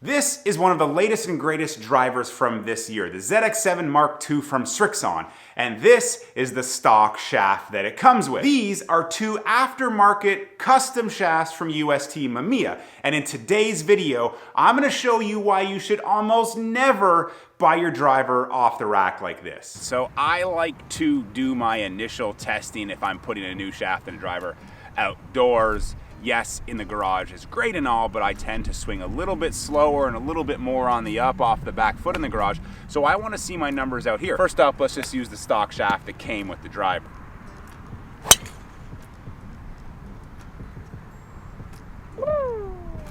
This is one of the latest and greatest drivers from this year, the ZX7 Mark II from Srixon, and this is the stock shaft that it comes with. These are two aftermarket custom shafts from UST Mamiya, and in today's video, I'm going to show you why you should almost never buy your driver off the rack like this. So I like to do my initial testing if I'm putting a new shaft in a driver outdoors. Yes, in the garage is great and all, but I tend to swing a little bit slower and a little bit more on the up off the back foot in the garage. So I want to see my numbers out here. First up, let's just use the stock shaft that came with the driver.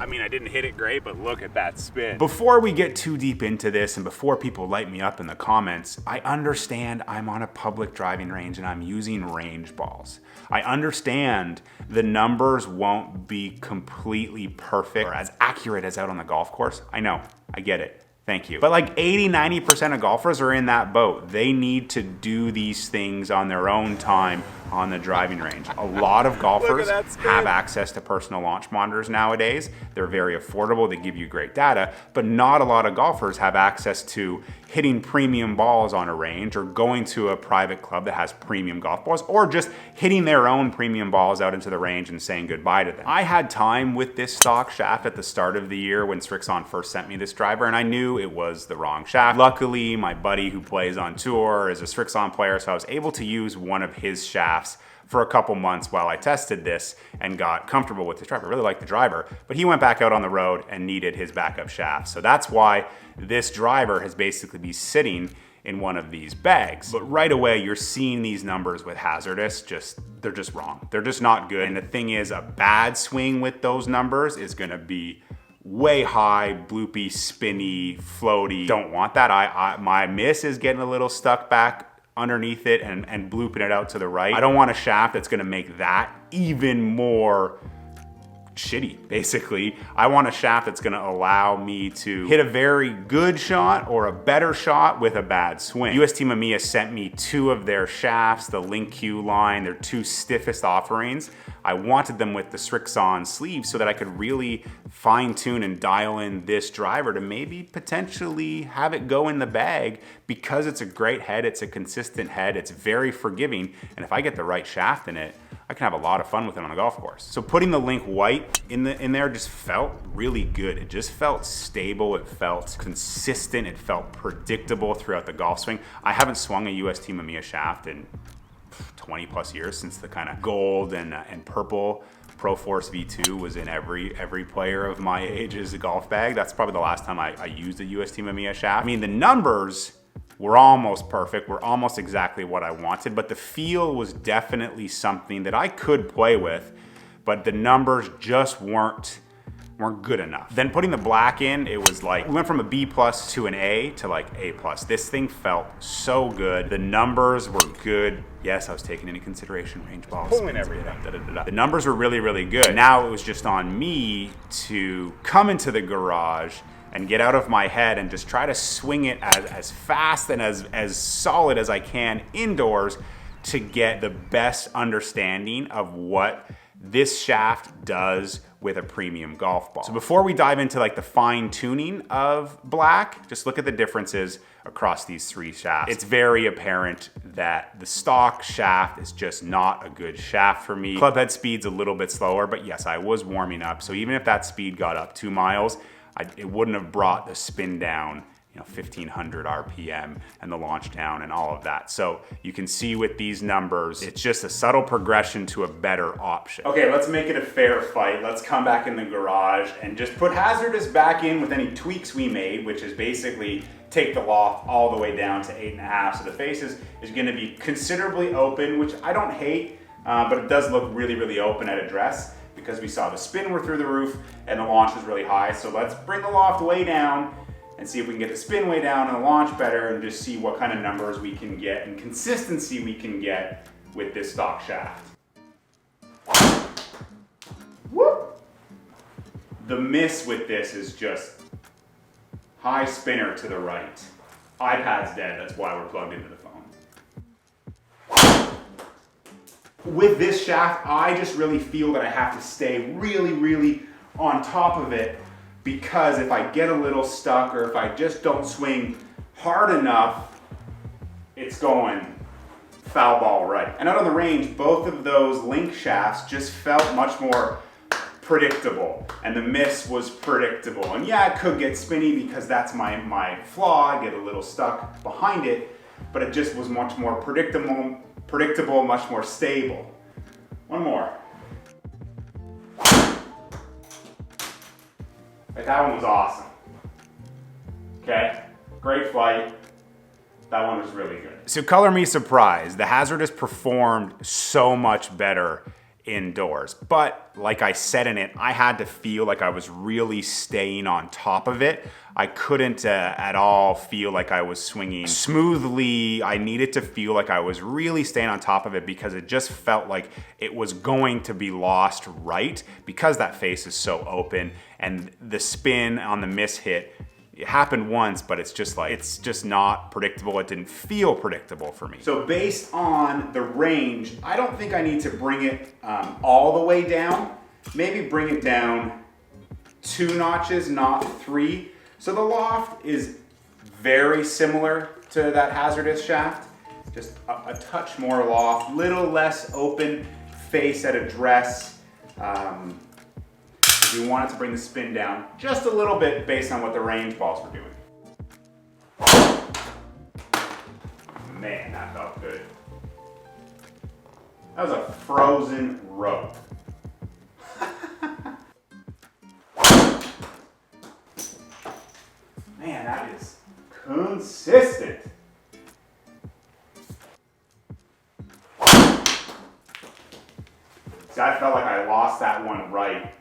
I mean, I didn't hit it great, but look at that spin. Before we get too deep into this and before people light me up in the comments, I understand I'm on a public driving range and I'm using range balls. I understand the numbers won't be completely perfect or as accurate as out on the golf course. I know, I get it. Thank you. But like 80–90% of golfers are in that boat. They need to do these things on their own time on the driving range. A lot of golfers have access to personal launch monitors nowadays. They're very affordable, they give you great data, but not a lot of golfers have access to hitting premium balls on a range or going to a private club that has premium golf balls or just hitting their own premium balls out into the range and saying goodbye to them. I had time with this stock shaft at the start of the year when Srixon first sent me this driver, and I knew it was the wrong shaft. Luckily, my buddy who plays on tour is a Srixon player, so I was able to use one of his shafts for a couple months while I tested this and got comfortable with the driver. I really like the driver, but he went back out on the road and needed his backup shaft. So that's why this driver has basically been sitting in one of these bags. But right away, you're seeing these numbers with HZRDUS, they're just wrong. They're just not good. And the thing is, a bad swing with those numbers is gonna be way high, bloopy, spinny, floaty. Don't want that. My miss is getting a little stuck back underneath it and blooping it out to the right. I don't want a shaft that's gonna make that even more shitty, basically. I want a shaft that's gonna allow me to hit a very good shot or a better shot with a bad swing. UST Mamiya sent me two of their shafts, the Lin-Q line, their two stiffest offerings. I wanted them with the Srixon sleeves so that I could really fine tune and dial in this driver to maybe potentially have it go in the bag because it's a great head, it's a consistent head, it's very forgiving, and if I get the right shaft in it, I can have a lot of fun with it on a golf course. So putting the Link White in there just felt really good. It just felt stable, it felt consistent, it felt predictable throughout the golf swing. I haven't swung a UST Mamiya shaft in 20 plus years since the kind of gold and purple Pro Force V2 was in every player of my age's golf bag. That's probably the last time I used a UST Mamiya shaft. I mean, the numbers were almost perfect, were almost exactly what I wanted, but the feel was definitely something that I could play with, but the numbers just weren't good enough. Then putting the black in, it was like, we went from a B plus to an A to like A plus. This thing felt so good. The numbers were good. Yes, I was taking into consideration range balls, spin everything. The numbers were really, really good. Now it was just on me to come into the garage and get out of my head and just try to swing it as fast and as solid as I can indoors to get the best understanding of what this shaft does with a premium golf ball. So before we dive into like the fine tuning of black, just look at the differences across these three shafts. It's very apparent that the stock shaft is just not a good shaft for me. Clubhead speed's a little bit slower, but yes, I was warming up. So even if that speed got up 2 miles, it wouldn't have brought the spin down, 1500 RPM and the launch down and all of that. So you can see with these numbers, it's just a subtle progression to a better option. Okay, let's make it a fair fight. Let's come back in the garage and just put HZRDUS back in with any tweaks we made, which is basically take the loft all the way down to 8.5. So the face is gonna be considerably open, which I don't hate, but it does look really, really open at address because we saw the spin were through the roof and the launch was really high. So let's bring the loft way down and see if we can get the spin way down and the launch better and just see what kind of numbers we can get and consistency we can get with this stock shaft. Whoop! The miss with this is just high spinner to the right. iPad's dead, that's why we're plugged into the phone. With this shaft, I just really feel that I have to stay really, really on top of it because if I get a little stuck or if I just don't swing hard enough, it's going foul ball right. And out on the range, both of those link shafts just felt much more predictable, and the miss was predictable. And yeah, it could get spinny because that's my flaw. I get a little stuck behind it, but it just was much more predictable, much more stable. One more. That one was awesome. Okay, great flight. That one was really good. So color me surprised. The HZRDUS performed so much better indoors. But like I said in it, I had to feel like I was really staying on top of it. I couldn't at all feel like I was swinging smoothly. I needed to feel like I was really staying on top of it because it just felt like it was going to be lost right because that face is so open, and the spin on the miss hit, it happened once, but it's just not predictable. It didn't feel predictable for me. So based on the range, I don't think I need to bring it all the way down. Maybe bring it down 2 notches, not 3. So the loft is very similar to that HZRDUS shaft. Just a touch more loft, little less open face at address. We wanted to bring the spin down just a little bit based on what the range balls were doing. Man, that felt good. That was a frozen rope. Man, that is consistent. See, I felt like I lost that one right,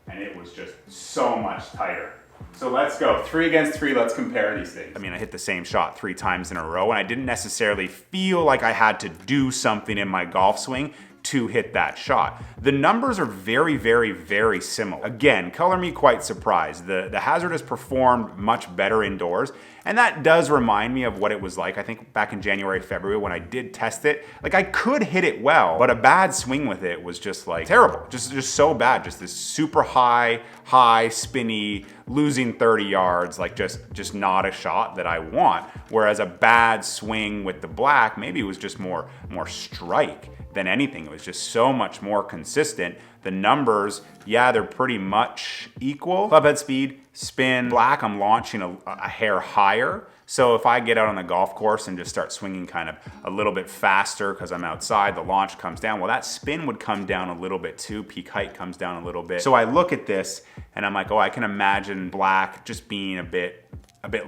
and it was just so much tighter. So let's go 3 against 3, let's compare these things. I mean, I hit the same shot 3 times in a row, and I didn't necessarily feel like I had to do something in my golf swing to hit that shot. The numbers are very, very, very similar. Again, color me quite surprised. The HZRDUS performed much better indoors, and that does remind me of what it was like, I think back in January, February when I did test it. Like, I could hit it well, but a bad swing with it was just like terrible, just so bad. Just this super high, spinny, losing 30 yards, like just not a shot that I want. Whereas a bad swing with the black, maybe it was just more strike than anything. It was just so much more consistent. The numbers, yeah, they're pretty much equal. Clubhead speed, spin, black, I'm launching a hair higher. So if I get out on the golf course and just start swinging kind of a little bit faster because I'm outside, the launch comes down. Well, that spin would come down a little bit too. Peak height comes down a little bit. So I look at this and I'm like, oh, I can imagine black just being a bit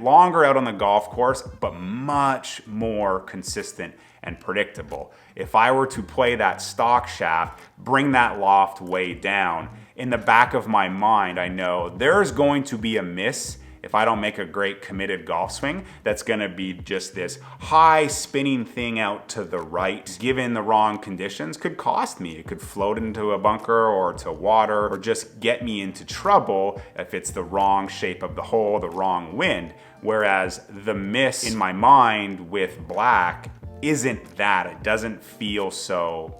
longer out on the golf course, but much more consistent and predictable. If I were to play that stock shaft, bring that loft way down, in the back of my mind, I know there's going to be a miss if I don't make a great committed golf swing that's gonna be just this high spinning thing out to the right, given the wrong conditions, could cost me. It could float into a bunker or to water or just get me into trouble if it's the wrong shape of the hole, the wrong wind. Whereas the miss in my mind with black isn't that. It doesn't feel so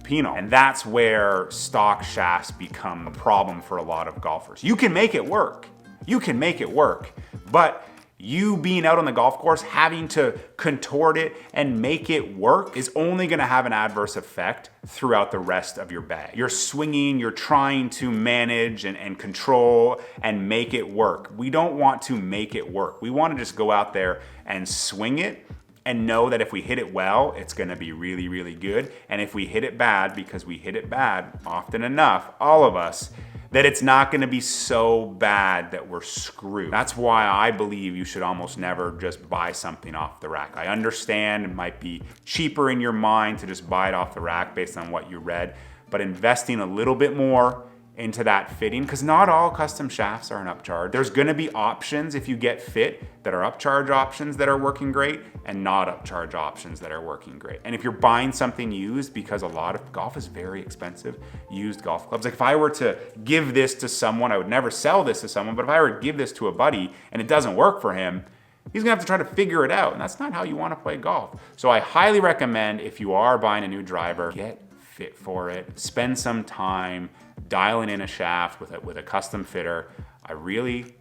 penal. And that's where stock shafts become a problem for a lot of golfers. You can make it work. You can make it work, but you being out on the golf course, having to contort it and make it work is only gonna have an adverse effect throughout the rest of your bag. You're swinging, you're trying to manage and control and make it work. We don't want to make it work. We wanna just go out there and swing it and know that if we hit it well, it's gonna be really, really good. And if we hit it bad, because we hit it bad often enough, all of us, that it's not gonna be so bad that we're screwed. That's why I believe you should almost never just buy something off the rack. I understand it might be cheaper in your mind to just buy it off the rack based on what you read, but investing a little bit more into that fitting, because not all custom shafts are an upcharge. There's gonna be options if you get fit that are upcharge options that are working great and not upcharge options that are working great. And if you're buying something used, because a lot of golf is very expensive, used golf clubs. Like if I were to give this to someone, I would never sell this to someone, but if I were to give this to a buddy and it doesn't work for him, he's gonna have to try to figure it out, and that's not how you wanna play golf. So I highly recommend, if you are buying a new driver, get fit for it, spend some time dialing in a shaft with a custom fitter. I really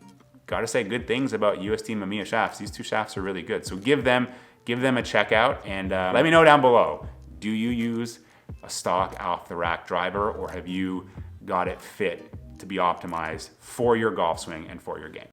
gotta say good things about UST Mamiya shafts. These two shafts are really good. So give them a check out, and let me know down below. Do you use a stock off the rack driver, or have you got it fit to be optimized for your golf swing and for your game?